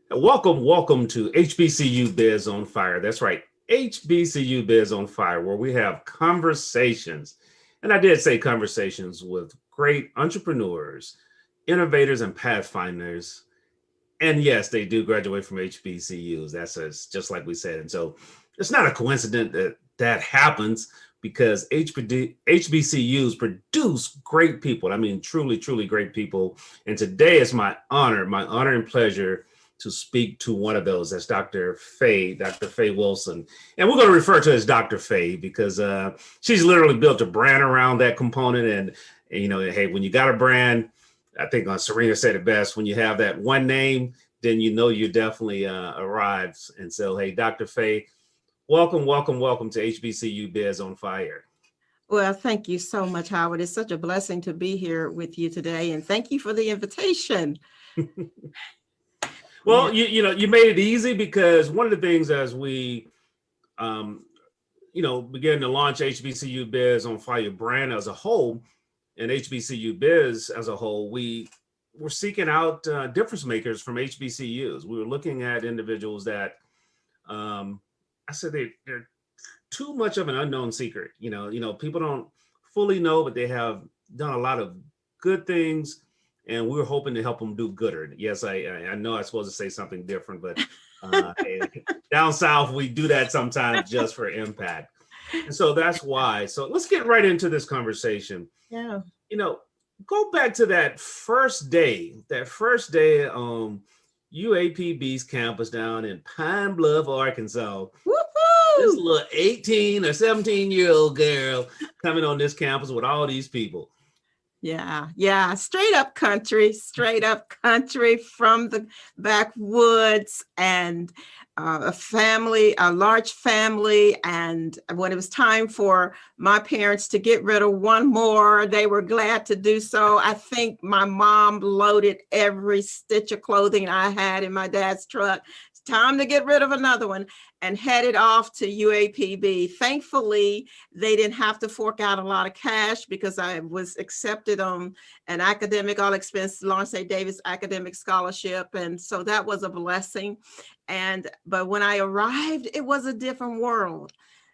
Welcome to HBCU Biz on Fire. That's right, HBCU Biz on Fire, where we have conversations. And I did say conversations with great entrepreneurs, innovators, and pathfinders. And yes, they do graduate from HBCUs. Just like we said. And so it's not a coincidence that that happens because HBCUs produce great people. I mean, truly, truly great people. And today is my honor and pleasure to speak to one of those. That's Dr. Faye Wilson. And we're going to refer to her as Dr. Faye because she's literally built a brand around that component. And, hey, when you got a brand, I think Serena said it best, when you have that one name, then you definitely arrived. And so, hey, Dr. Faye, welcome to HBCU Biz on Fire. Well, thank you so much, Howard. It's such a blessing to be here with you today. And thank you for the invitation. Well, you made it easy because one of the things as we, begin to launch HBCU Biz on Fire brand as a whole, and HBCU Biz as a whole, we were seeking out difference makers from HBCUs. We were looking at individuals that I said they're too much of an unknown secret. People don't fully know, but they have done a lot of good things. And we were hoping to help them do gooder. Yes, I know I'm supposed to say something different, but down south, we do that sometimes just for impact. And so that's why. So let's get right into this conversation. Yeah. Go back to that first day on UAPB's campus down in Pine Bluff, Arkansas. Woo-hoo! This little 18 or 17-year-old girl coming on this campus with all these people. Yeah. Straight up country from the backwoods, and a large family. And when it was time for my parents to get rid of one more, they were glad to do so. I think my mom loaded every stitch of clothing I had in my dad's truck. It's time to get rid of another one, and headed off to UAPB. Thankfully, they didn't have to fork out a lot of cash because I was accepted on an academic all expense Lawrence A. Davis academic scholarship. And so that was a blessing. But when I arrived, it was a different world,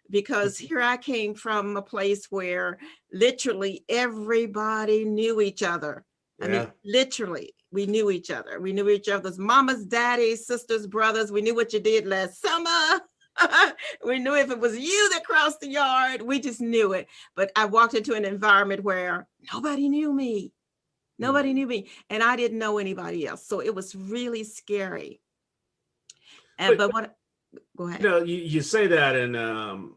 because here I came from a place where literally everybody knew each other. Yeah. I mean, literally, we knew each other. We knew each other's mamas, daddies, sisters, brothers. We knew what you did last summer. We knew if it was you that crossed the yard. We just knew it. But I walked into an environment where nobody knew me. And I didn't know anybody else. So it was really scary. Go ahead. You say that, and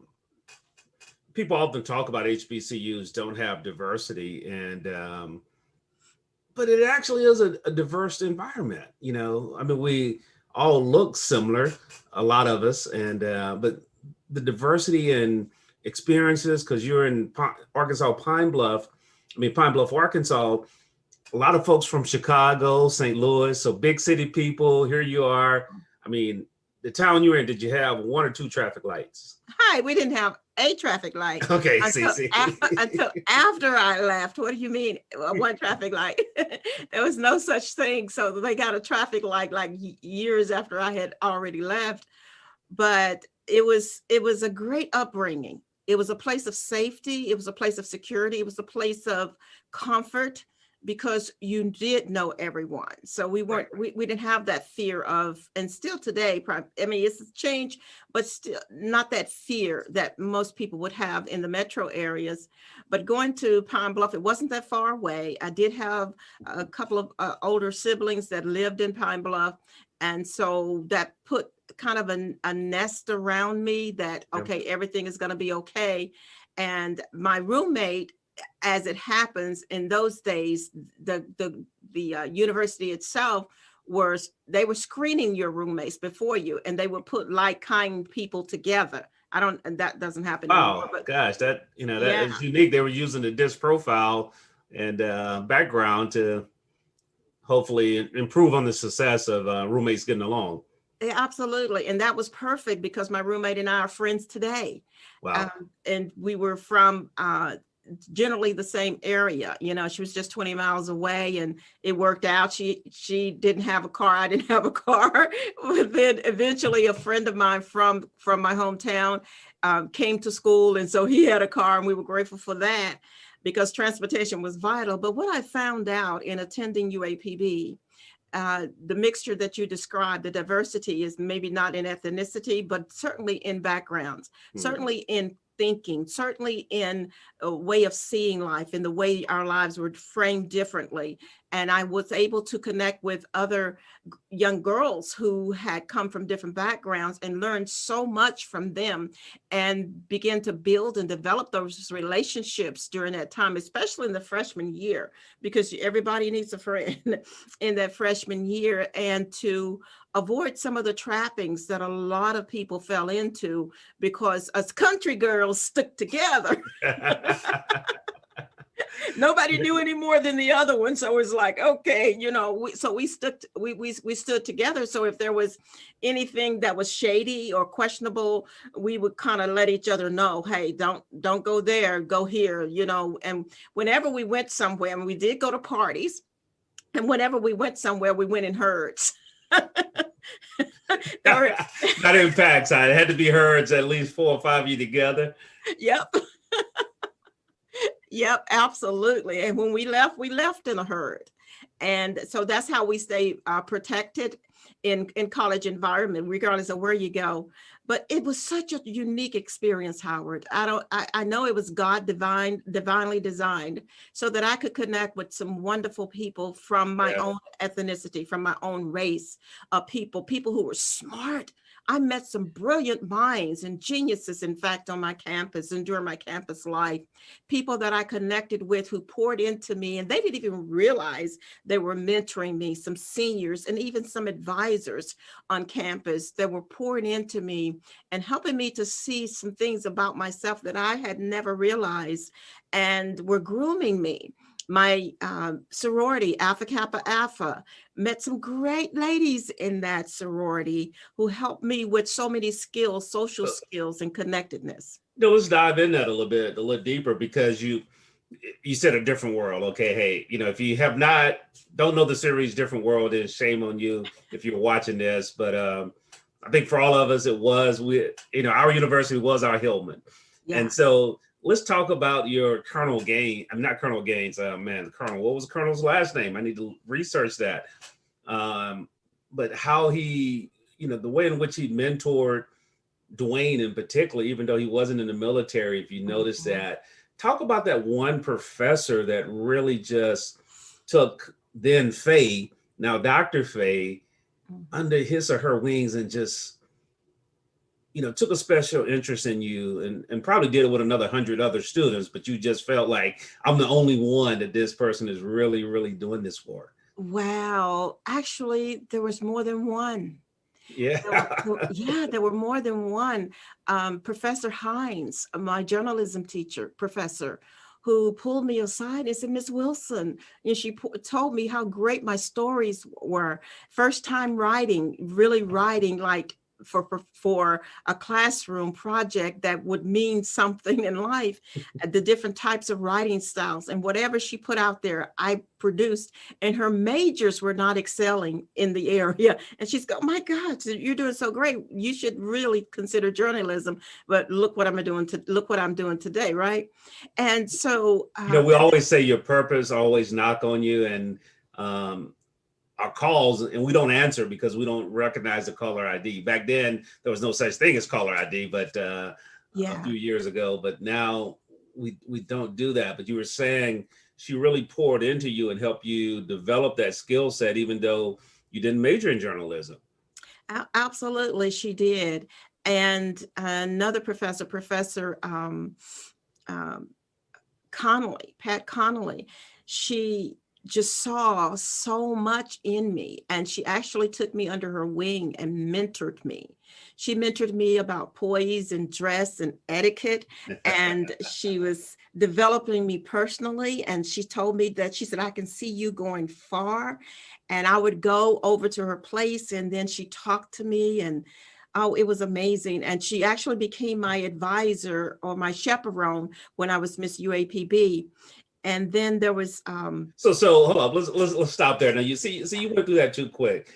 people often talk about HBCUs don't have diversity, and but it actually is a diverse environment. I mean, we all look similar, a lot of us, and but the diversity and experiences, because you're in Pine Bluff, Arkansas. A lot of folks from Chicago, St. Louis, so big city people. Here you are. I mean, the town you were in, did you have one or two traffic lights? Hi, we didn't have a traffic light. Okay, until after I left. What do you mean, one traffic light? There was no such thing. So they got a traffic light like years after I had already left. But it was a great upbringing. It was a place of safety. It was a place of security. It was a place of comfort, because you did know everyone. So we didn't have that fear of, and still today, I mean, it's changed, but still not that fear that most people would have in the metro areas. But going to Pine Bluff, it wasn't that far away. I did have a couple of older siblings that lived in Pine Bluff. And so that put kind of a nest around me that, okay, everything is going to be okay. And my roommate, as it happens in those days, the university itself they were screening your roommates before you, and they would put like-kind people together. That doesn't happen anymore. But gosh, that is unique. They were using the disc profile and background to hopefully improve on the success of roommates getting along. Yeah, absolutely. And that was perfect because my roommate and I are friends today. Wow. And we were from generally the same area. You know, she was just 20 miles away, and it worked out. She didn't have a car. I didn't have a car. But then eventually a friend of mine from my hometown came to school. And so he had a car, and we were grateful for that because transportation was vital. But what I found out in attending UAPB, the mixture that you described, the diversity is maybe not in ethnicity, but certainly in backgrounds, certainly in thinking, certainly in a way of seeing life, in the way our lives were framed differently. And I was able to connect with other young girls who had come from different backgrounds and learned so much from them, and begin to build and develop those relationships during that time, especially in the freshman year, because everybody needs a friend in that freshman year, and to avoid some of the trappings that a lot of people fell into because us country girls stuck together. Nobody knew any more than the other one. So it was like, okay, you know, we stood together. So if there was anything that was shady or questionable, we would kind of let each other know, hey, don't go there, go here, you know. And whenever we went somewhere, and we did go to parties, and whenever we went somewhere, we went in herds. Not in packs. It had to be herds, at least 4 or 5 of you together. Yep. Yep, absolutely. And when we left in a herd. And so that's how we stay protected in college environment, regardless of where you go. But it was such a unique experience, Howard. I know it was God divinely designed so that I could connect with some wonderful people from my own ethnicity, from my own race, people who were smart. I met some brilliant minds and geniuses, in fact, on my campus and during my campus life, people that I connected with who poured into me, and they didn't even realize they were mentoring me, some seniors and even some advisors on campus that were pouring into me and helping me to see some things about myself that I had never realized, and were grooming me. My sorority, Alpha Kappa Alpha, met some great ladies in that sorority who helped me with so many skills, social skills, and connectedness. No, let's dive in that a little deeper, because you said a different world. Okay, hey, you know, if you don't know the series Different World, then shame on you if you're watching this. But I think for all of us, our university was our Hillman, and so. Let's talk about your Colonel Gaines. I'm not Colonel Gaines. The Colonel. What was the Colonel's last name? I need to research that. But how he, the way in which he mentored Dwayne in particular, even though he wasn't in the military, if you notice that. Talk about that one professor that really just took then Faye, now Dr. Faye, under his or her wings and just, took a special interest in you, and probably did it with another 100 other students, but you just felt like, I'm the only one that this person is really, really doing this for. Wow. Actually, there was more than one. Yeah. There were more than one. Professor Hines, my journalism teacher, professor, who pulled me aside and said, Miss Wilson, and she told me how great my stories were. First time writing, really writing like for a classroom project that would mean something in life, the different types of writing styles, and whatever she put out there, I produced. And her majors were not excelling in the area. And she's go, my God, you're doing so great. You should really consider journalism. But look what I'm doing today, right? And so we always say your purpose always knock on you, and our calls, and we don't answer because we don't recognize the caller ID. Back then, there was no such thing as caller ID, but a few years ago. But now we don't do that. But you were saying she really poured into you and helped you develop that skill set, even though you didn't major in journalism. Absolutely, she did. And another professor, Connolly, Pat Connolly, she just saw so much in me, and she actually took me under her wing and mentored me. She mentored me about poise and dress and etiquette, and she was developing me personally. And she told me that, she said, I can see you going far. And I would go over to her place, and then she talked to me, and Oh, it was amazing. And she actually became my advisor or my chaperone when I was Miss UAPB. And then there was So hold up, let's stop there. Now you see you went through that too quick.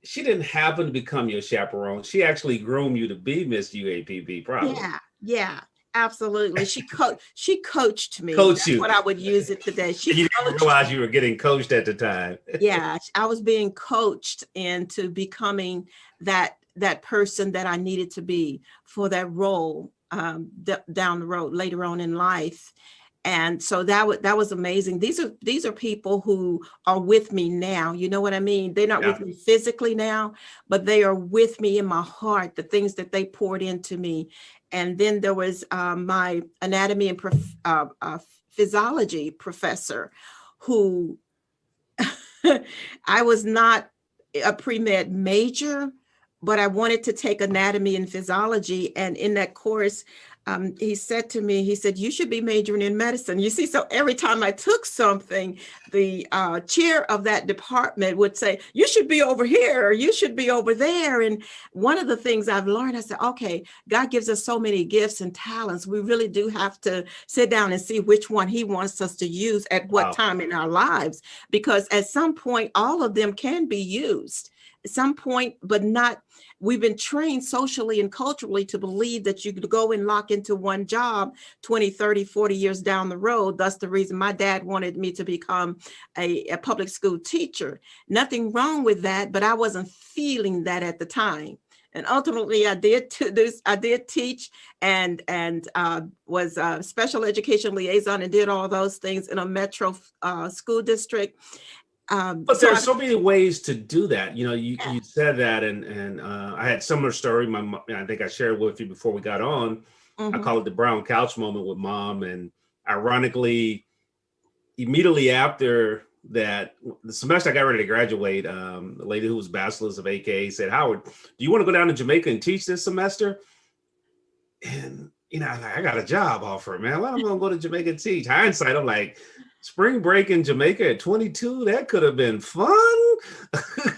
She didn't happen to become your chaperone. She actually groomed you to be Miss UAPB, probably. yeah, absolutely. She coached me. Coach That's you. what I would use it today. You didn't realize you were getting coached at the time. Yeah, I was being coached into becoming that person that I needed to be for that role down the road later on in life. And so that was amazing. These are people who are with me now. You know what I mean? They're not with me physically now, but they are with me in my heart, the things that they poured into me. And then there was my anatomy and physiology professor who I was not a pre-med major, but I wanted to take anatomy and physiology. And in that course, he said to me, he said, you should be majoring in medicine. You see, so every time I took something, the chair of that department would say, you should be over here, or you should be over there. And one of the things I've learned, I said, okay, God gives us so many gifts and talents. We really do have to sit down and see which one he wants us to use at what time in our lives, because at some point, all of them can be used. At some point, but not, we've been trained socially and culturally to believe that you could go and lock into one job 20, 30, 40 years down the road. That's the reason my dad wanted me to become a public school teacher. Nothing wrong with that, but I wasn't feeling that at the time. And ultimately, I did teach and was a special education liaison and did all those things in a metro school district. But there are so many ways to do that. You know, you said that, and I had similar story. I think I shared with you before we got on. I call it the brown couch moment with mom. And ironically, immediately after that, the semester I got ready to graduate, the lady who was bachelor's of AK said, Howard, do you want to go down to Jamaica and teach this semester? And, you know, I got a job offer, man. Why am I going to go to Jamaica and teach? Hindsight, I'm like, spring break in Jamaica at 22, that could have been fun.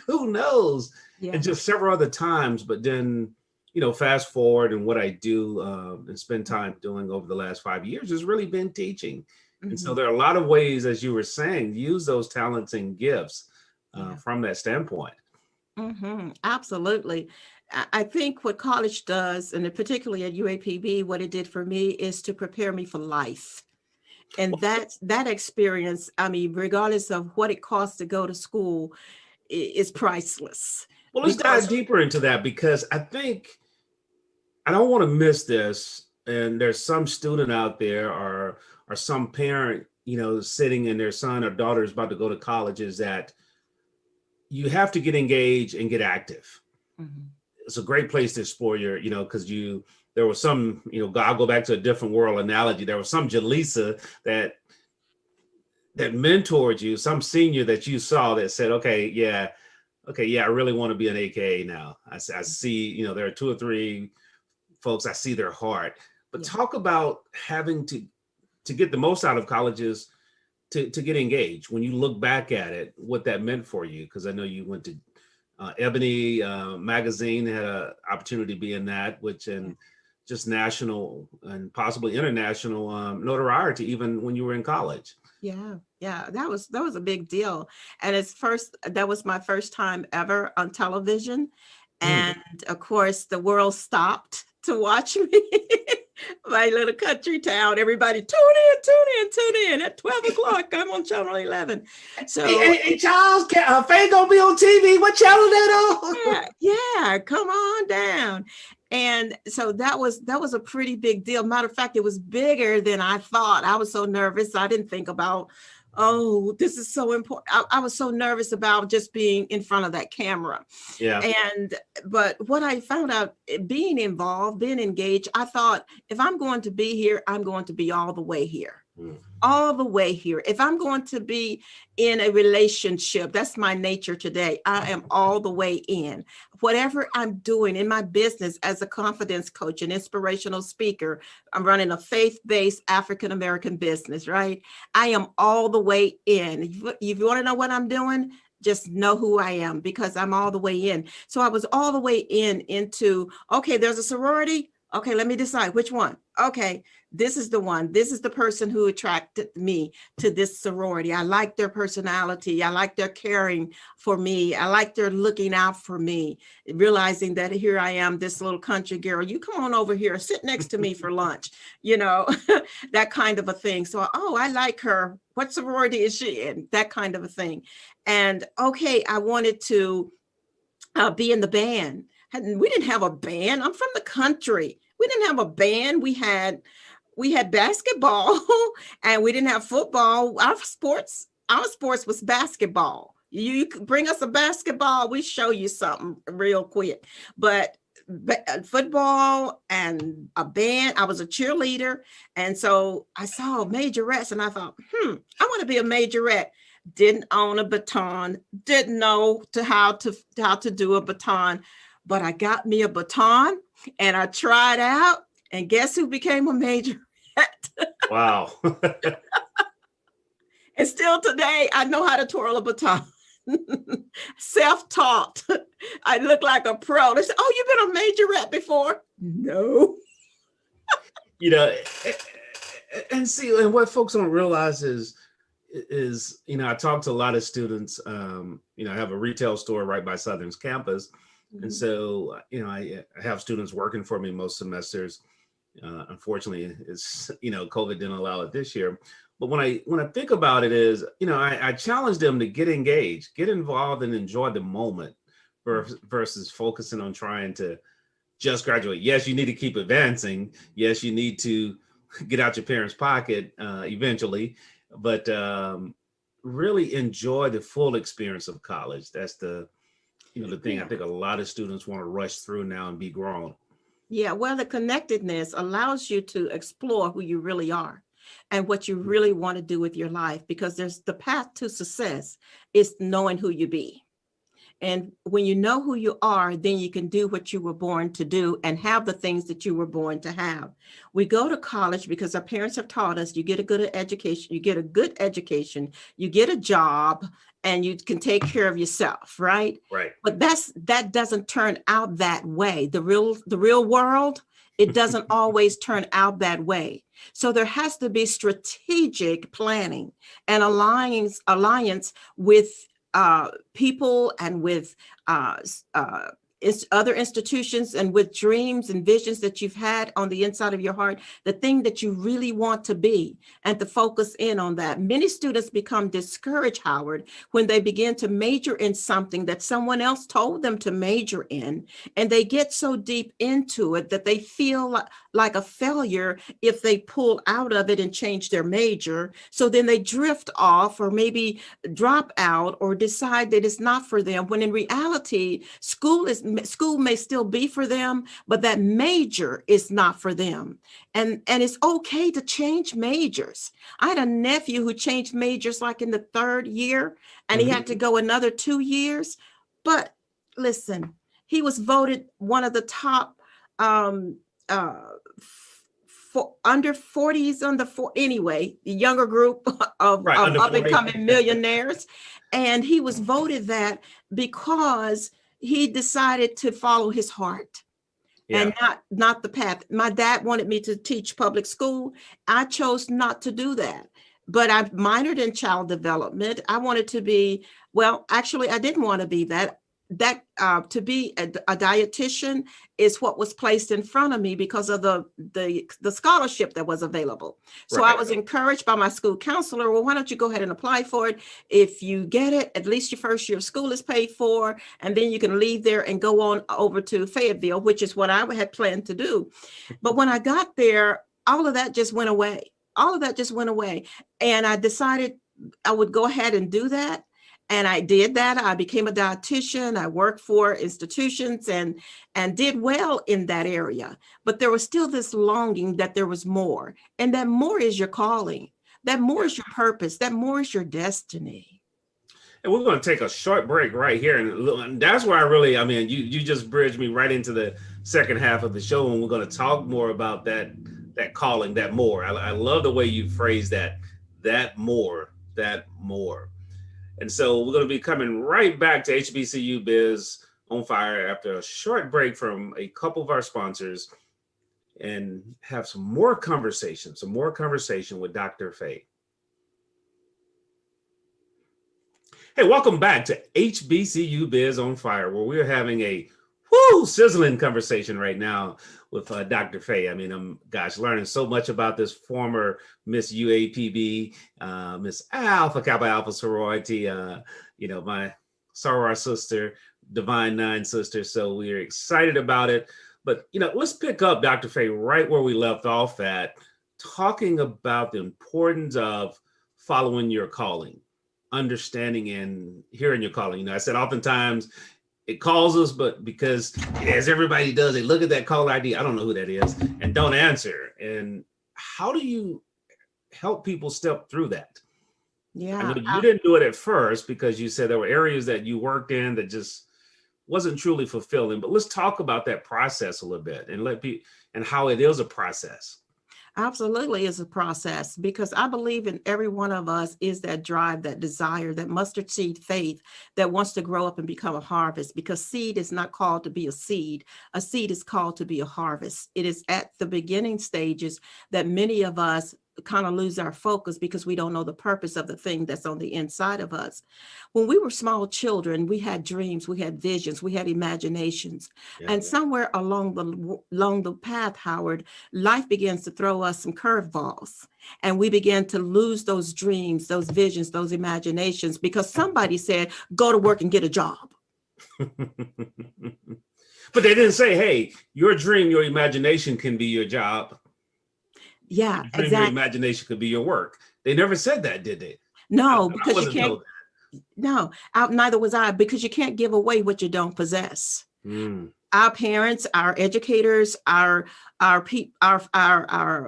Who knows? Yeah. And just several other times. But then, you know, fast forward, and what I do and spend time doing over the last 5 years has really been teaching. And so there are a lot of ways, as you were saying, use those talents and gifts from that standpoint. Absolutely. I think what college does, and particularly at UAPB, what it did for me is to prepare me for life. And that experience, I mean, regardless of what it costs to go to school, is priceless. Well, let's dive deeper into that, because I think I don't want to miss this. And there's some student out there or some parent, you know, sitting and their son or daughter is about to go to college, is that you have to get engaged and get active. It's a great place to explore your, you know, because there was some, you know, I'll go back to a different world analogy. There was some Jaleesa that mentored you, some senior that you saw that said, okay, yeah, I really want to be an AKA now. I see, you know, there are 2 or 3 folks, I see their heart. But talk about having to get the most out of colleges, to get engaged. When you look back at it, what that meant for you, because I know you went to Ebony magazine, had an opportunity to be in that, which just national and possibly international notoriety, even when you were in college. Yeah, that was a big deal. And that was my first time ever on television. And of course, the world stopped to watch me. My little country town, everybody tune in at 12 o'clock. I'm on channel 11. So hey Charles, Faye gonna be on TV. What channel that on? Yeah, come on down. And so that was a pretty big deal. Matter of fact, it was bigger than I thought. I was so nervous. I didn't think about, oh, this is so important. I was so nervous about just being in front of that camera. Yeah. But what I found out, being involved, being engaged, I thought, if I'm going to be here, I'm going to be all the way here. All the way here. If I'm going to be in a relationship, that's my nature today. I am all the way in. Whatever I'm doing in my business as a confidence coach, an inspirational speaker, I'm running a faith-based African-American business, right? I am all the way in. If you want to know what I'm doing, just know who I am because I'm all the way in. So I was all the way into, okay, there's a sorority. Okay, let me decide which one. Okay, this is the one. This is the person who attracted me to this sorority. I like their personality. I like their caring for me. I like their looking out for me, realizing that here I am, this little country girl. You come on over here, sit next to me for lunch, that kind of a thing. So, oh, I like her. What sorority is she in? That kind of a thing. And okay, I wanted to be in the band. We didn't have a band. I'm from the country. We didn't have a band. We had basketball and we didn't have football. Our sports was basketball. You could bring us a basketball, we show you something real quick. But football and a band, I was a cheerleader. And so I saw majorettes and I thought, I want to be a majorette. Didn't own a baton, didn't know how to do a baton, but I got me a baton and I tried out, and guess who became a majorette? Wow. And still today, I know how to twirl a baton. Self-taught. I look like a pro. They say, oh, you've been a majorette before? No. And what folks don't realize is, I talk to a lot of students, I have a retail store right by Southern's campus. Mm-hmm. And so, I have students working for me most semesters. Unfortunately, it's, COVID didn't allow it this year. But when I think about it is, I challenge them to get engaged, get involved and enjoy the moment versus focusing on trying to just graduate. Yes, you need to keep advancing. Yes, you need to get out your parents' pocket eventually, but really enjoy the full experience of college. That's the thing I think a lot of students want to rush through now and be grown. Yeah, well, the connectedness allows you to explore who you really are and what you really want to do with your life, because there's the path to success is knowing who you be. And when you know who you are, then you can do what you were born to do and have the things that you were born to have. We go to college because our parents have taught us you get a good education, you get a job, and you can take care of yourself, right? Right. But that doesn't turn out that way. The real world, it doesn't always turn out that way. So there has to be strategic planning and alliance with people and with other institutions and with dreams and visions that you've had on the inside of your heart, the thing that you really want to be, and to focus in on that. Many students become discouraged, Howard, when they begin to major in something that someone else told them to major in, and they get so deep into it that they feel like a failure if they pull out of it and change their major. So then they drift off or maybe drop out or decide that it's not for them, when in reality, school may still be for them, but that major is not for them. And it's okay to change majors. I had a nephew who changed majors like in the third year, and he had to go another 2 years. But listen, he was voted one of the top for under 40s, anyway, the younger group of up and coming millionaires. And he was voted that because he decided to follow his heart and not the path. My dad wanted me to teach public school. I chose not to do that, but I minored in child development. I wanted to be, actually, I didn't want to be that. To be a dietitian is what was placed in front of me because of the scholarship that was available. So I was encouraged by my school counselor, well, why don't you go ahead and apply for it? If you get it, at least your first year of school is paid for, and then you can leave there and go on over to Fayetteville, which is what I had planned to do. But when I got there, all of that just went away. And I decided I would go ahead and do that. And I did that. I became a dietitian. I worked for institutions and did well in that area. But there was still this longing that there was more. And that more is your calling. That more is your purpose. That more is your destiny. And we're going to take a short break right here. And that's where you just bridged me right into the second half of the show. And we're going to talk more about that calling, that more. I love the way you phrase that more. And so we're going to be coming right back to HBCU Biz on Fire after a short break from a couple of our sponsors and have some more conversation with Dr. Faye. Hey, welcome back to HBCU Biz on Fire, where we're having a sizzling conversation right now with Dr. Faye. I mean, I'm learning so much about this former Miss UAPB, Miss Alpha Kappa Alpha sorority, my soror sister, Divine Nine sister. So we're excited about it. But, let's pick up, Dr. Faye, right where we left off at, talking about the importance of following your calling, understanding and hearing your calling. I said oftentimes it calls us, but because as everybody does, they look at that call ID, I don't know who that is, and don't answer. And how do you help people step through that? Yeah. I know you didn't do it at first because you said there were areas that you worked in that just wasn't truly fulfilling, but let's talk about that process a little bit and how it is a process. Absolutely is a process, because I believe in every one of us is that drive, that desire, that mustard seed faith that wants to grow up and become a harvest, because seed is not called to be a seed. A seed is called to be a harvest. It is at the beginning stages that many of us kind of lose our focus because we don't know the purpose of the thing that's on the inside of us. When we were small children, we had dreams, we had visions, we had imaginations. And somewhere along the path, Howard, life begins to throw us some curveballs, and we begin to lose those dreams, those visions, those imaginations, because somebody said, go to work and get a job. But they didn't say, hey, your dream, your imagination can be your job. Yeah, exactly. Your imagination could be your work. They never said that, did they? No, because you can't. No, neither was I, because you can't give away what you don't possess. Our parents, our educators, our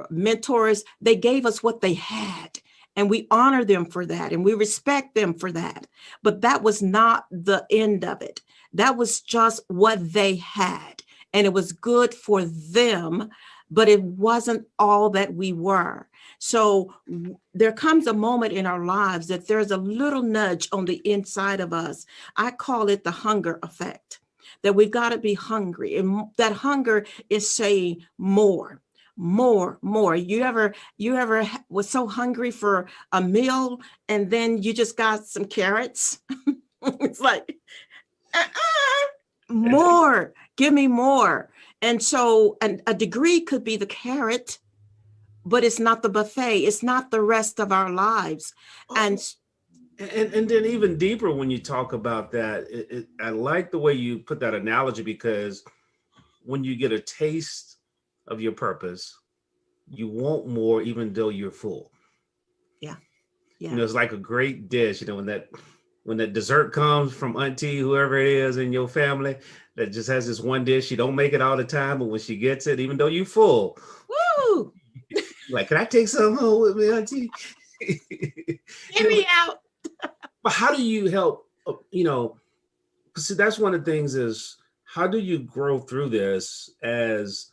mentors, they gave us what they had, and we honor them for that, and we respect them for that. But that was not the end of it. That was just what they had, and it was good for them, but it wasn't all that we were. So there comes a moment in our lives that there's a little nudge on the inside of us. I call it the hunger effect, that we've got to be hungry. And that hunger is saying more, more, more. You ever was so hungry for a meal and then you just got some carrots? It's like, more, give me more. And so a degree could be the carrot, but it's not the buffet. It's not the rest of our lives. And then even deeper when you talk about that, I like the way you put that analogy, because when you get a taste of your purpose, you want more, even though you're full. Yeah. It's like a great dish, when that dessert comes from auntie, whoever it is in your family, that just has this one dish. She don't make it all the time, but when she gets it, even though you're full, woo! Like, can I take some home with me, auntie? Get me out. But how do you help, because that's one of the things is, how do you grow through this as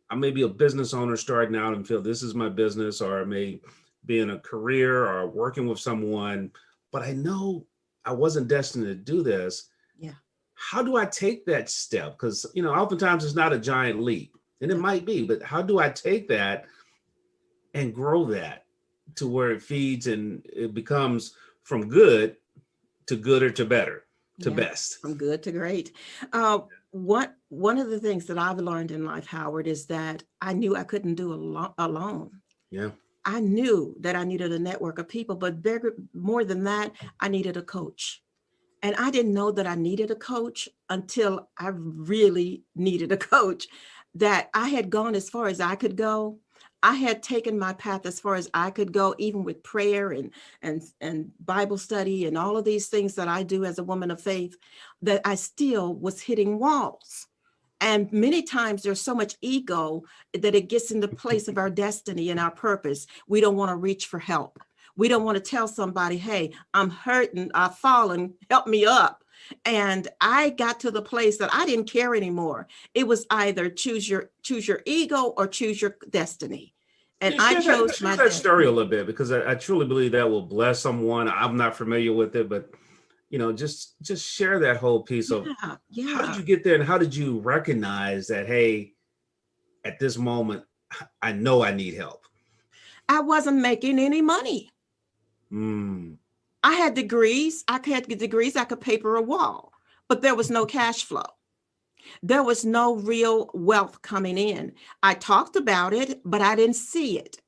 I may be a business owner starting out and feel this is my business, or I may be in a career or working with someone, but I know I wasn't destined to do this. Yeah. How do I take that step? Because, oftentimes it's not a giant leap, and it might be, but how do I take that and grow that to where it feeds and it becomes from good to gooder to better to best? From good to great. One of the things that I've learned in life, Howard, is that I knew I couldn't do alone. Yeah. I knew that I needed a network of people, but more than that, I needed a coach. And I didn't know that I needed a coach until I really needed a coach, that I had gone as far as I could go. I had taken my path as far as I could go, even with prayer and Bible study and all of these things that I do as a woman of faith, that I still was hitting walls. And many times there's so much ego that it gets in the place of our destiny and our purpose. We don't want to reach for help. We don't want to tell somebody, hey, I'm hurting, I've fallen, help me up. And I got to the place that I didn't care anymore. It was either choose your ego or choose your destiny. And Yeah, I chose share my that story destiny. a little bit, because I truly believe that will bless someone. I'm not familiar with it, but just share that whole piece of Yeah, how did yeah. you get there, and how did you recognize that, hey, at this moment, I know I need help. I wasn't making any money. Mm, I had degrees. I had degrees. I could paper a wall, but there was no cash flow. There was no real wealth coming in. I talked about it, but I didn't see it.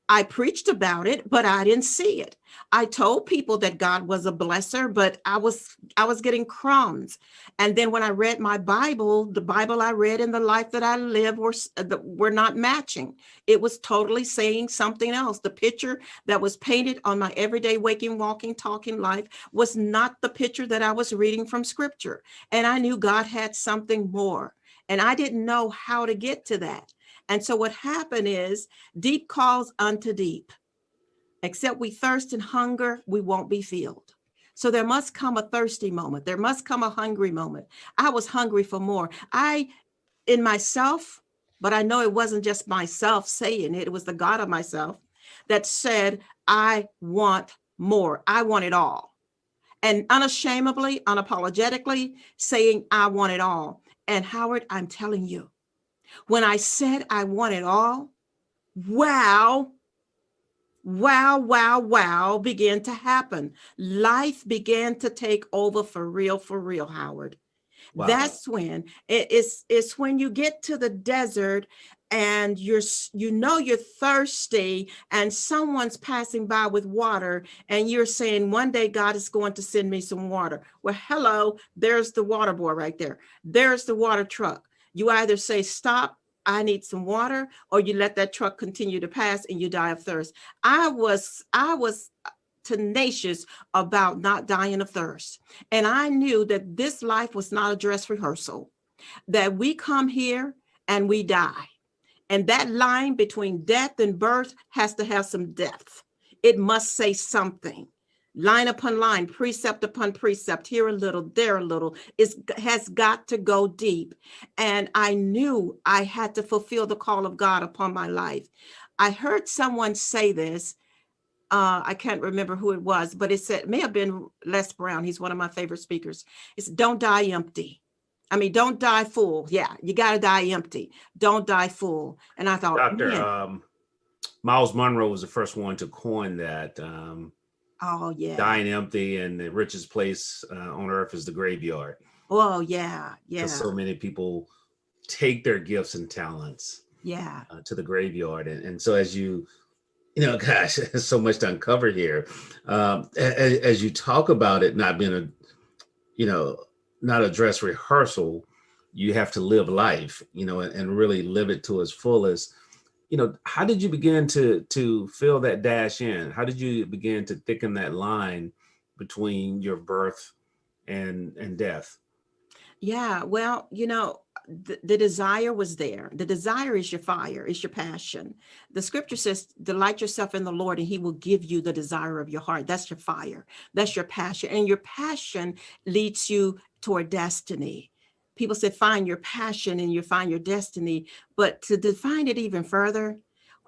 I preached about it, but I didn't see it. I told people that God was a blesser, but I was getting crumbs. And then when I read my Bible, the Bible I read and the life that I lived were not matching. It was totally saying something else. The picture that was painted on my everyday waking, walking, talking life was not the picture that I was reading from Scripture. And I knew God had something more. And I didn't know how to get to that. And so what happened is, deep calls unto deep. Except we thirst and hunger, we won't be filled. So there must come a thirsty moment. There must come a hungry moment. I was hungry for more. In myself, but I know it wasn't just myself saying it. It was the God of myself that said, I want more. I want it all. And unashamedly, unapologetically saying, I want it all. And Howard, I'm telling you, when I said I want it all, wow, wow began to happen. Life began to take over for real, Howard. wow. That's when it's when you get to the desert and you're thirsty and someone's passing by with water and you're saying, one day God is going to send me some water. Well, hello, there's the water boy right there. There's the water truck. You either say, stop, I need some water, or you let that truck continue to pass and you die of thirst. I was tenacious about not dying of thirst. And I knew that this life was not a dress rehearsal, that we come here and we die. And that line between death and birth has to have some depth. It must say something. Line upon line, precept upon precept, here a little, there a little, has got to go deep. And I knew I had to fulfill the call of God upon my life. I heard someone say this. I can't remember who it was, but it may have been Les Brown. He's one of my favorite speakers. It's don't die empty. I mean, don't die full. Yeah, you got to die empty. Don't die full. And I thought, Dr. man, Miles Monroe was the first one to coin that. oh, yeah. Dying empty, and the richest place on earth is the graveyard. Oh, yeah. Because Yeah. so many people take their gifts and talents Yeah. to the graveyard. And so as gosh, there's so much to uncover here. As you talk about it not being not a dress rehearsal, you have to live life, and really live it to its fullest. How did you begin to fill that dash in? How did you begin to thicken that line between your birth and death? Yeah. Well, the desire was there. The desire is your fire, is your passion. The scripture says, delight yourself in the Lord and he will give you the desire of your heart. That's your fire. That's your passion. And your passion leads you toward destiny. People say, find your passion and you find your destiny. But to define it even further,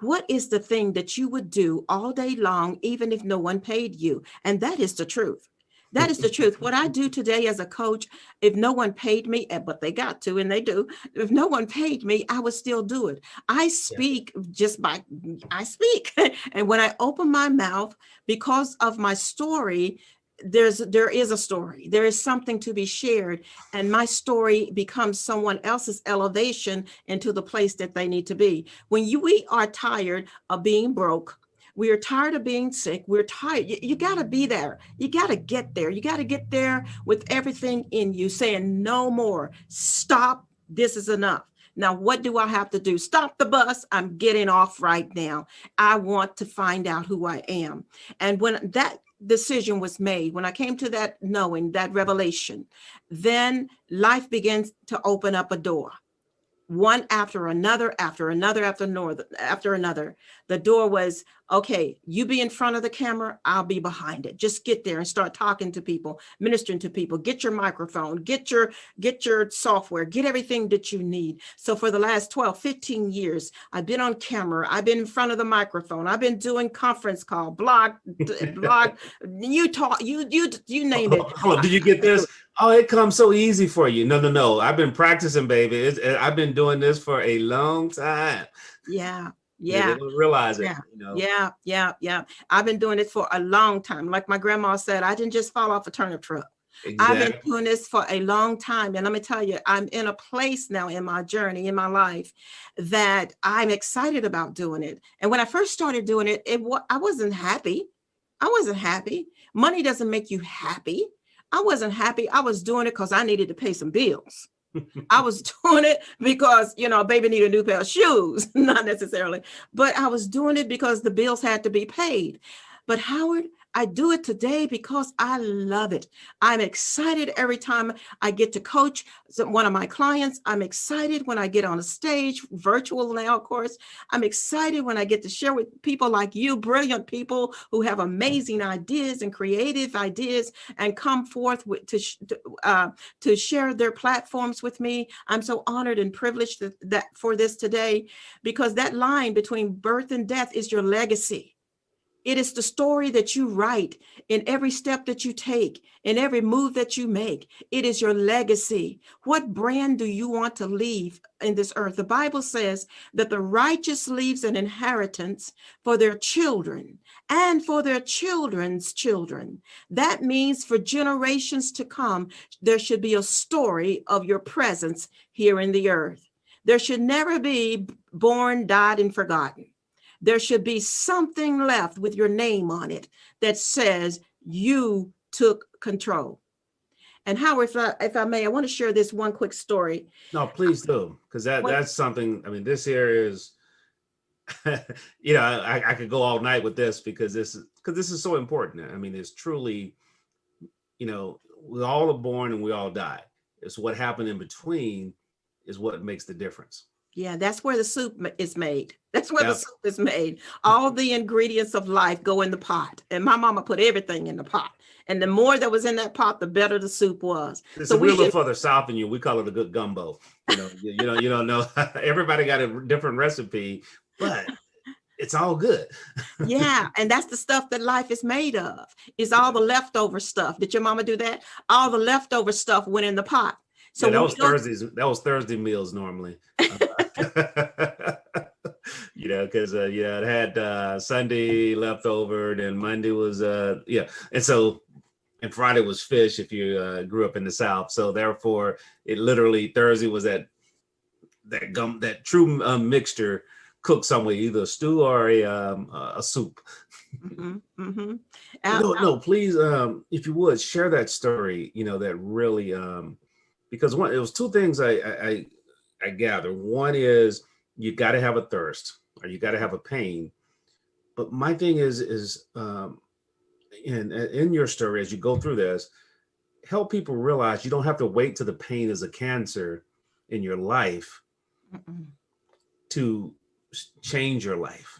what is the thing that you would do all day long, even if no one paid you? And that is the truth. That is the truth. What I do today as a coach, if no one paid me, but they got to, and they do, if no one paid me, I would still do it. I speak I speak. And when I open my mouth, because of my story, there is a story. There is something to be shared. And my story becomes someone else's elevation into the place that they need to be. When we are tired of being broke, we are tired of being sick. We're tired. You got to be there. You got to get there. You got to get there with everything in you saying no more. Stop. This is enough. Now, what do I have to do? Stop the bus. I'm getting off right now. I want to find out who I am. And when that decision was made, when I came to that knowing, that revelation, then life begins to open up a door. one after another, after another, after another. The door was, okay, you be in front of the camera, I'll be behind it. Just get there and start talking to people, ministering to people, get your microphone, get your software, get everything that you need. So for the last 12, 15 years, I've been on camera, I've been in front of the microphone, I've been doing conference call, blog, you talk, you name it. Hold on, did you get this? Oh, it comes so easy for you. No. I've been practicing, baby. I've been doing this for a long time. Yeah. They don't realize it. Yeah. You know? Yeah. I've been doing it for a long time. Like my grandma said, I didn't just fall off a turnip truck. Exactly. I've been doing this for a long time. And let me tell you, I'm in a place now in my journey, in my life, that I'm excited about doing it. And when I first started doing it, I wasn't happy. Money doesn't make you happy. I wasn't happy. I was doing it because I needed to pay some bills. I was doing it because, baby need a new pair of shoes, not necessarily, but I was doing it because the bills had to be paid. But Howard, I do it today because I love it. I'm excited every time I get to coach one of my clients. I'm excited when I get on a stage, virtual now, of course. I'm excited when I get to share with people like you, brilliant people who have amazing ideas and creative ideas and come forth to share their platforms with me. I'm so honored and privileged that for this today, because that line between birth and death is your legacy. It is the story that you write in every step that you take, in every move that you make. It is your legacy. What brand do you want to leave in this earth? The Bible says that the righteous leaves an inheritance for their children and for their children's children. That means for generations to come, there should be a story of your presence here in the earth. There should never be born, died, and forgotten. There should be something left with your name on it that says you took control. And Howard, if I may, I want to share this one quick story. No, please do, because that's something. I mean, this area is, I could go all night with this because this is so important. I mean, it's truly, we all are born and we all die. It's what happened in between is what makes the difference. Yeah, that's where the soup is made. That's where the soup is made. All the ingredients of life go in the pot. And my mama put everything in the pot. And the more that was in that pot, the better the soup was. So we're a little further south than you. We call it a good gumbo. You don't know. Everybody got a different recipe, but it's all good. Yeah. And that's the stuff that life is made of. Is all the leftover stuff. Did your mama do that? All the leftover stuff went in the pot. So that was Thursdays. That was Thursday meals normally. Because it had Sunday leftover, then Monday was and Friday was fish if you grew up in the South. So therefore, it literally Thursday was that true mixture cooked somewhere, either a stew or a soup. Mm-hmm, mm-hmm. No, please, if you would share that story. That really because it was two things I gather. One is you got to have a thirst or you got to have a pain. But my thing is in your story, as you go through this, help people realize you don't have to wait till the pain is a cancer in your life to change your life.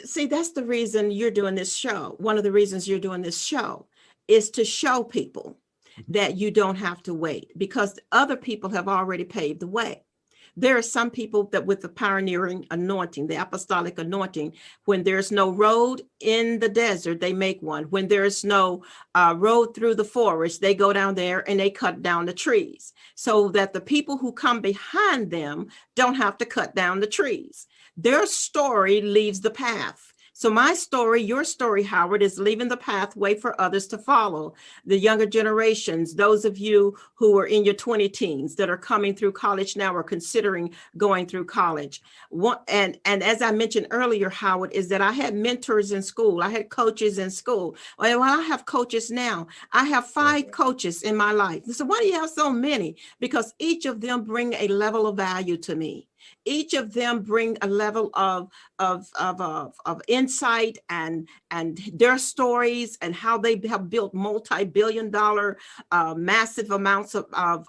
See, that's the reason you're doing this show. One of the reasons you're doing this show is to show people that you don't have to wait, because other people have already paved the way. There are some people that with the pioneering anointing, the apostolic anointing, when there's no road in the desert, they make one. When there's no road through the forest, they go down there and they cut down the trees so that the people who come behind them don't have to cut down the trees. Their story leaves the path. So my story, your story, Howard, is leaving the pathway for others to follow. The younger generations, those of you who are in your 20 teens that are coming through college now or considering going through college. And as I mentioned earlier, Howard, is that I had mentors in school. I had coaches in school. Well, I have coaches now. I have 5 coaches in my life. So why do you have so many? Because each of them bring a level of value to me. Each of them bring a level of insight and their stories and how they have built multi-billion-dollar massive amounts of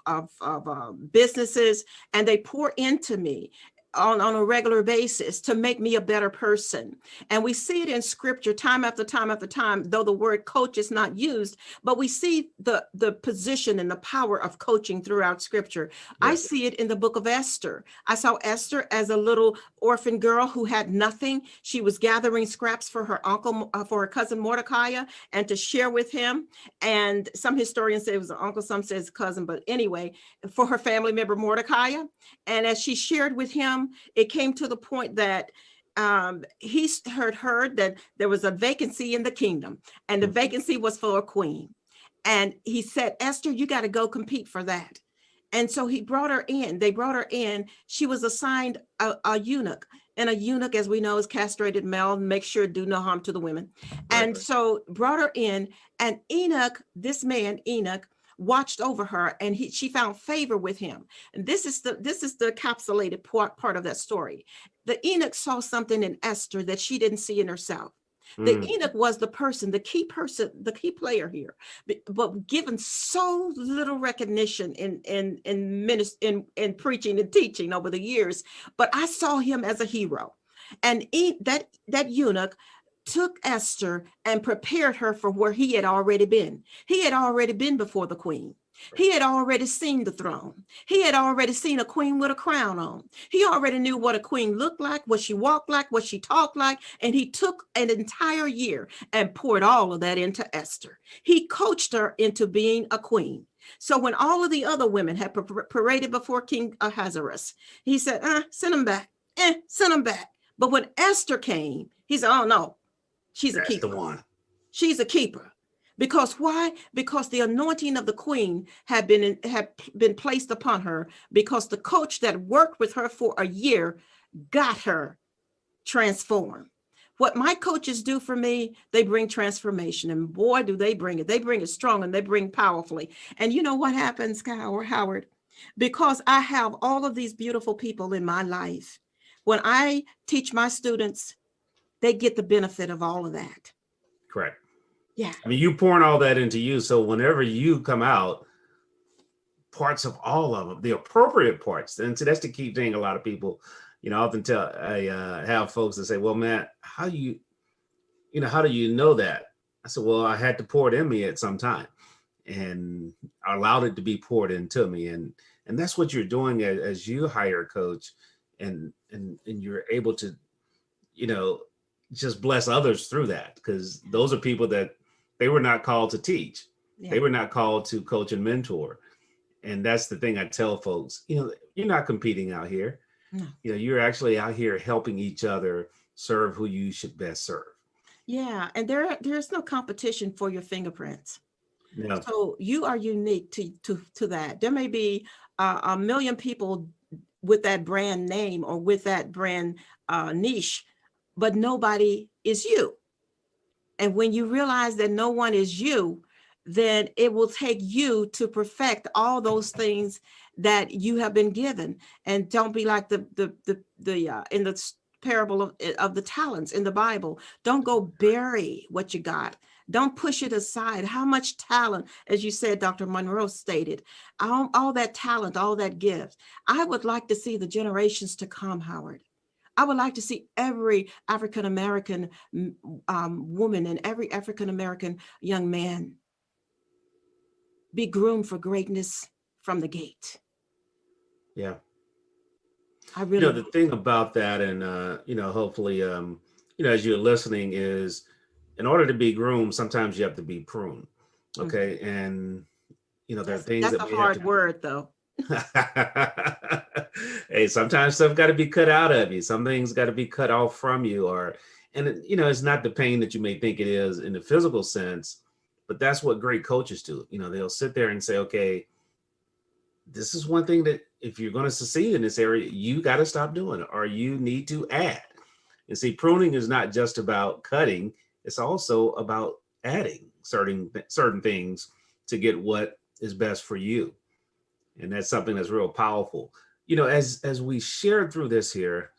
businesses, and they pour into me on a regular basis to make me a better person. And we see it in scripture time after time after time, though the word coach is not used, but we see the position and the power of coaching throughout scripture. Yes. I see it in the book of Esther. I saw Esther as a little orphan girl who had nothing. She was gathering scraps for her uncle, for her cousin Mordecai, and to share with him. And some historians say it was an uncle, some says cousin, but anyway, for her family member Mordecai. And as she shared with him, it came to the point that he heard that there was a vacancy in the kingdom, and the vacancy was for a queen. And he said, Esther, you got to go compete for that. And so he brought her in. They brought her in. She was assigned a eunuch. And a eunuch, as we know, is castrated male, make sure do no harm to the women. Right. And so brought her in, and Enoch, this man, Enoch, watched over her, and she found favor with him. And this is the encapsulated part of that story. The Enoch saw something in Esther that she didn't see in herself. The Enoch was the key player here, but given so little recognition in preaching and teaching over the years. But I saw him as a hero, and that eunuch took Esther and prepared her for where he had already been. He had already been before the queen. He had already seen the throne. He had already seen a queen with a crown on. He already knew what a queen looked like, what she walked like, what she talked like. And he took an entire year and poured all of that into Esther. He coached her into being a queen. So when all of the other women had paraded before King Ahasuerus, he said, send them back, send them back. But when Esther came, he said, oh no, she's a keeper. The one. She's a keeper. Because why? Because the anointing of the queen had been placed upon her, because the coach that worked with her for a year got her transformed. What my coaches do for me, they bring transformation, and boy, do they bring it. They bring it strong, and they bring powerfully. And you know what happens, Howard? Because I have all of these beautiful people in my life, when I teach my students, they get the benefit of all of that. Correct. Yeah. I mean, you pouring all that into you. So whenever you come out, parts of all of them, the appropriate parts. And so that's the key thing. A lot of people, I often have folks that say, well, man, how do you know that? I said, well, I had to pour it in me at some time, and I allowed it to be poured into me. And that's what you're doing as you hire a coach, and you're able to, just bless others through that, because those are people that they were not called to teach. Yeah. They were not called to coach and mentor. And that's the thing I tell folks, you're not competing out here. No. You're actually out here helping each other serve who you should best serve. Yeah. And there's no competition for your fingerprints. No. So you are unique to that. There may be a million people with that brand name or with that brand niche, but nobody is you. And when you realize that no one is you, then it will take you to perfect all those things that you have been given. And don't be like the in the parable of the talents in the Bible. Don't go bury what you got. Don't push it aside. How much talent, as you said, Dr. Monroe stated, all that talent, all that gift. I would like to see the generations to come, Howard. I would like to see every African-American woman and every African-American young man be groomed for greatness from the gate. Yeah. I really, the thing about that, and, hopefully, as you're listening, is in order to be groomed, sometimes you have to be pruned. Okay. Mm-hmm. And, there are things that's a hard word, though. Hey, sometimes stuff got to be cut out of you. Some things got to be cut off from you, it's not the pain that you may think it is in the physical sense, but that's what great coaches do. They'll sit there and say, okay, this is one thing that if you're going to succeed in this area, you got to stop doing, or you need to add. And see, pruning is not just about cutting. It's also about adding certain things to get what is best for you. And that's something that's real powerful. as we shared through this here,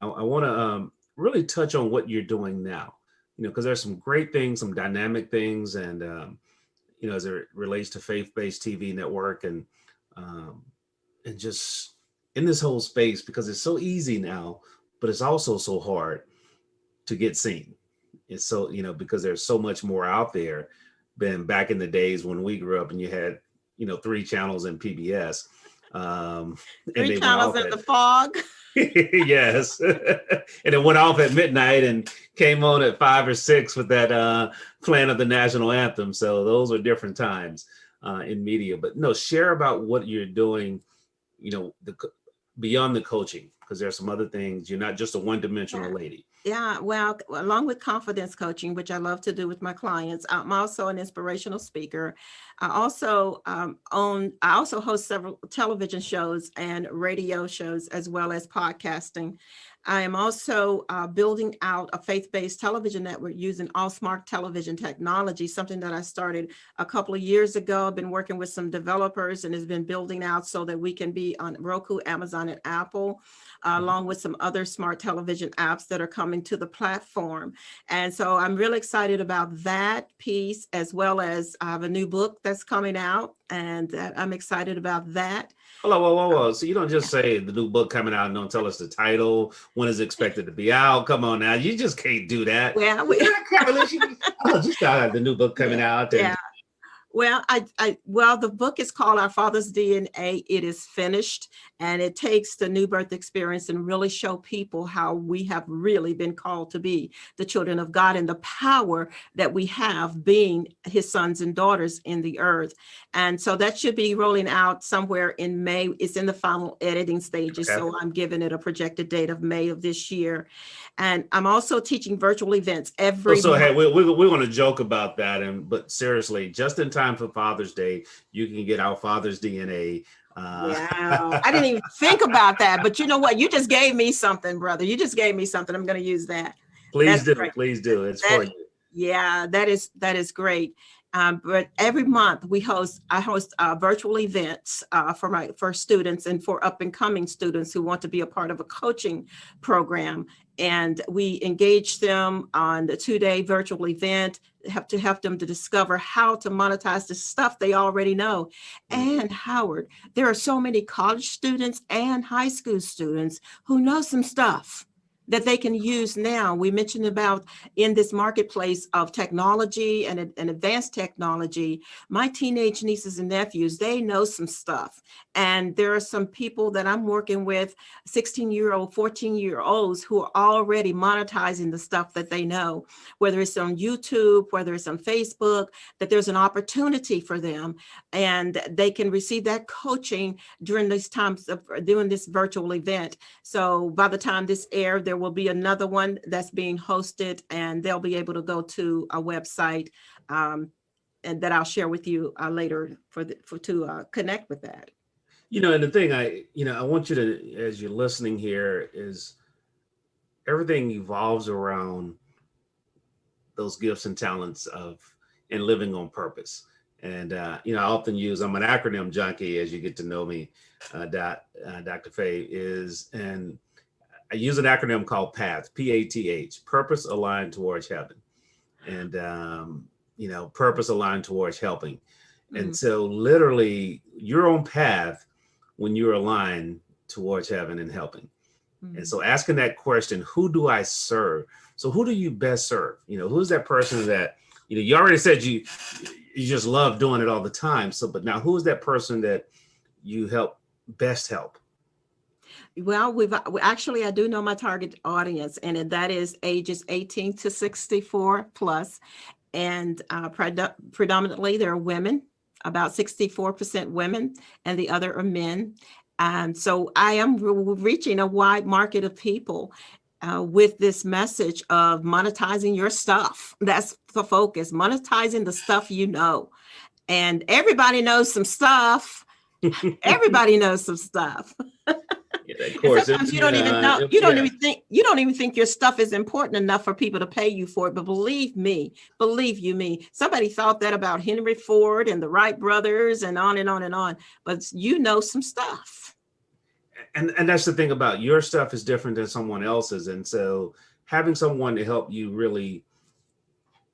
I want to really touch on what you're doing now, because there's some great things, some dynamic things, and as it relates to faith-based TV network, um, and just in this whole space, because it's so easy now, but it's also so hard to get seen. It's so, because there's so much more out there than back in the days when we grew up and you had, 3 channels in PBS. And 3 channels in the fog. Yes. And it went off at midnight and came on at 5 or 6 with that playing of the national anthem. So those were different times in media. But no, share about what you're doing, beyond the coaching, because there's some other things. You're not just a one-dimensional lady. Yeah, well, along with confidence coaching, which I love to do with my clients, I'm also an inspirational speaker. I also host several television shows and radio shows, as well as podcasting. I am also building out a faith-based television network using all smart television technology, something that I started a couple of years ago. I've been working with some developers and has been building out so that we can be on Roku, Amazon, and Apple, along with some other smart television apps that are coming to the platform. And so I'm really excited about that piece, as well as I have a new book that's coming out, and I'm excited about that. Whoa. So you don't just say the new book coming out and don't tell us the title, when is it expected to be out? Come on now, you just can't do that. Well, just the new book coming out. Yeah. Well, the book is called Our Father's DNA, It Is Finished, and it takes the new birth experience and really show people how we have really been called to be the children of God and the power that we have being his sons and daughters in the earth. And so that should be rolling out somewhere in May. It's in the final editing stages. Okay. So I'm giving it a projected date of May of this year. And I'm also teaching virtual events every month. Hey, we want to joke about that, but seriously, just in time for Father's Day, you can get Our Father's DNA. Wow, I didn't even think about that, but you know what? You just gave me something, brother. You just gave me something. I'm going to use that. Please do. Please do. It's for you. Yeah, that is great. But every month I host virtual events for students and for up and coming students who want to be a part of a coaching program. And we engage them on the 2-day virtual event, have to help them to discover how to monetize the stuff they already know. And Howard, there are so many college students and high school students who know some stuff that they can use now. We mentioned about in this marketplace of technology and advanced technology, my teenage nieces and nephews, they know some stuff. And there are some people that I'm working with, 16-year-old, 14-year-olds who are already monetizing the stuff that they know, whether it's on YouTube, whether it's on Facebook, that there's an opportunity for them. And they can receive that coaching during these times of doing this virtual event. So by the time this airs, there will be another one that's being hosted, and they'll be able to go to a website and that I'll share with you later to connect with that. And the thing I want you to, as you're listening here, is everything evolves around those gifts and talents and living on purpose. And I often use, I'm an acronym junkie, as you get to know me, Dr. Faye, and I use an acronym called PATH, P-A-T-H, Purpose Aligned Towards Heaven. And, purpose aligned towards helping. Mm-hmm. And so literally you're on path when you're aligned towards heaven and helping. Mm-hmm. And so asking that question, who do I serve? So who do you best serve? Who's that person that, you already said you just love doing it all the time. So, but now who's that person that you best help? Well, I do know my target audience, and that is ages 18 to 64 plus. And predominantly they're women, about 64% women, and the other are men. And so I am reaching a wide market of people with this message of monetizing your stuff. That's the focus, monetizing the stuff you know. And everybody knows some stuff. Everybody knows some stuff. Yeah, of course. Sometimes you don't even know. You don't even think your stuff is important enough for people to pay you for it. But believe you me, somebody thought that about Henry Ford and the Wright brothers and on and on and on. But you know some stuff. and that's the thing about your stuff is different than someone else's. And so having someone to help you really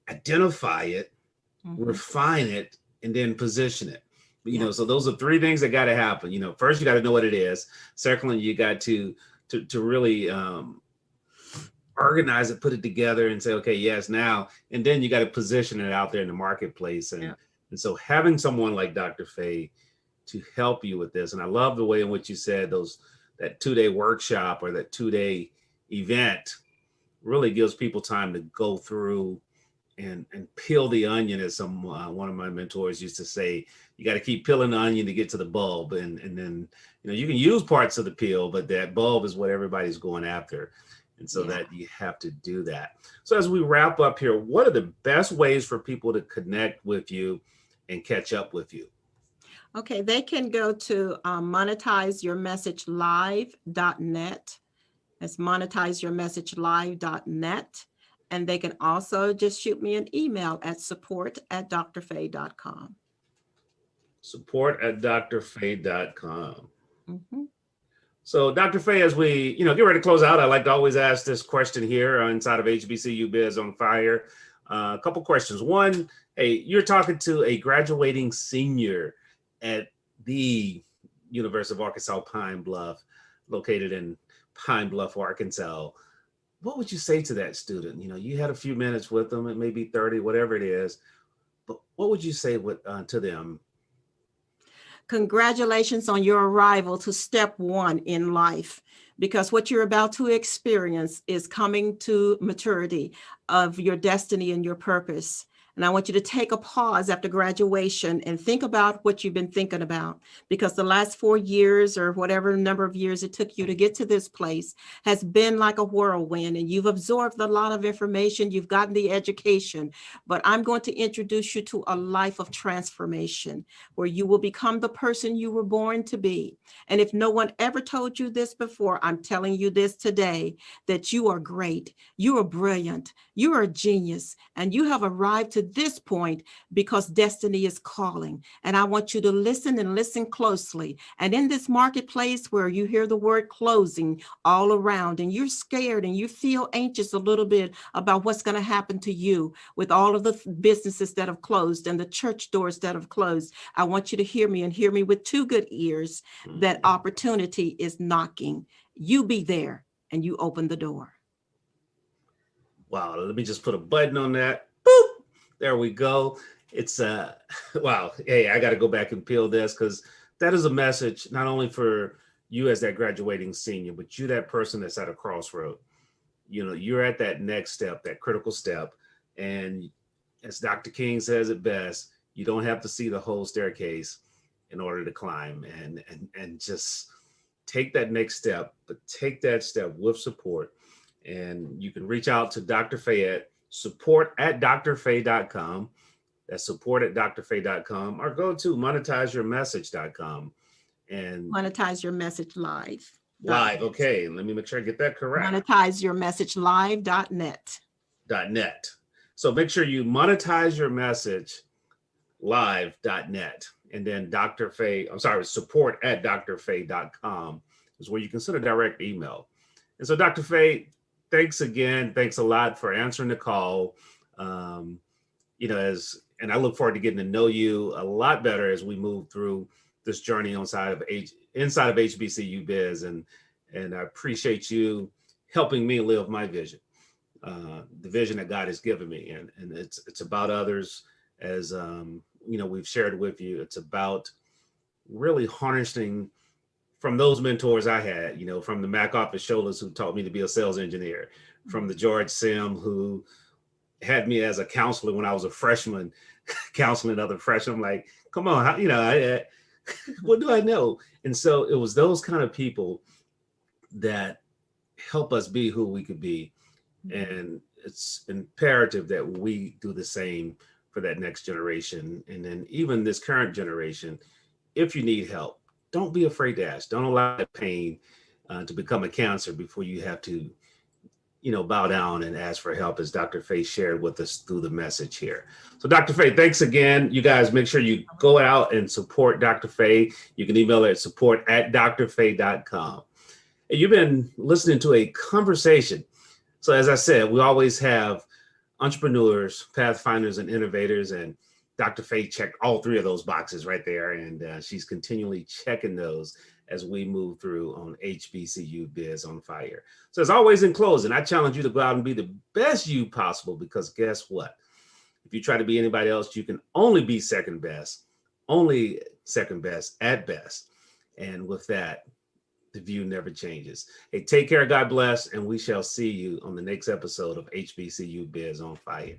identify it, refine it, and then position it. You know, so those are three things that got to happen. You know, first you got to know what it is. Secondly, you got to really organize it, put it together, and say, okay, yes, now. And then you got to position it out there in the marketplace. And so having someone like Dr. Faye to help you with this, and I love the way in which you said that 2-day workshop or that 2-day event really gives people time to go through and peel the onion, as one of my mentors used to say. You got to keep peeling the onion to get to the bulb, and then you can use parts of the peel, but that bulb is what everybody's going after, and so that you have to do that. So as we wrap up here, what are the best ways for people to connect with you and catch up with you? Okay, they can go to monetizeyourmessagelive.net. That's monetizeyourmessagelive.net. And they can also just shoot me an email at support@drfaye.com. Support@drfaye.com. So Dr. Faye, as we get ready to close out, I like to always ask this question here inside of HBCUbiz on Fire. A couple questions. One, hey, you're talking to a graduating senior at the University of Arkansas Pine Bluff, located in Pine Bluff, Arkansas. What would you say to that student? You had a few minutes with them, it may be 30, whatever it is, but what would you say to them? Congratulations on your arrival to step 1 in life, because what you're about to experience is coming to maturity of your destiny and your purpose. And I want you to take a pause after graduation and think about what you've been thinking about, because the last 4 years or whatever number of years it took you to get to this place has been like a whirlwind, and you've absorbed a lot of information, you've gotten the education, but I'm going to introduce you to a life of transformation where you will become the person you were born to be. And if no one ever told you this before, I'm telling you this today, that you are great, you are brilliant, you are a genius, and you have arrived to this point because destiny is calling. And I want you to listen and listen closely. And in this marketplace where you hear the word closing all around and you're scared and you feel anxious a little bit about what's going to happen to you with all of the businesses that have closed and the church doors that have closed, I want you to hear me, and hear me with 2 good ears, that opportunity is knocking. You be there and you open the door. Wow, let me just put a button on that. Boop. There we go. It's wow. Hey, I got to go back and peel this, because that is a message not only for you as that graduating senior, but you, that person that's at a crossroad. You're at that next step, that critical step. And as Dr. King says it best, you don't have to see the whole staircase in order to climb, and just take that next step, but take that step with support. And you can reach out to Dr. Faye at support@drfaye.com. That's support@drfaye.com, or go to monetizeyourmessage.com and Monetize your message live. Live. Okay. Let me make sure I get that correct. Monetizeyourmessagelive.net. .net. So make sure you monetize your message live.net, and then support@drfaye.com is where you can send a direct email. And so Dr. Faye, thanks again. Thanks a lot for answering the call. And I look forward to getting to know you a lot better as we move through this journey inside of HBCUbiz, and I appreciate you helping me live my vision, the vision that God has given me, and it's about others, as we've shared with you. It's about really harnessing from those mentors I had, from the Mac office shoulders who taught me to be a sales engineer, from the George Sim who had me as a counselor when I was a freshman, counseling other freshmen. I'm like, come on, what do I know? And so it was those kind of people that help us be who we could be. And it's imperative that we do the same for that next generation. And then even this current generation, if you need help, don't be afraid to ask. Don't allow that pain to become a cancer before you have to, bow down and ask for help, as Dr. Faye shared with us through the message here. So Dr. Faye, thanks again. You guys make sure you go out and support Dr. Faye. You can email her at support@drfaye.com. And you've been listening to a conversation. So as I said, we always have entrepreneurs, pathfinders, and innovators, and Dr. Faye checked all three of those boxes right there, and she's continually checking those as we move through on HBCUbiz on Fire. So as always, in closing, I challenge you to go out and be the best you possible, because guess what? If you try to be anybody else, you can only be second best at best. And with that, the view never changes. Hey, take care, God bless, and we shall see you on the next episode of HBCUbiz on Fire.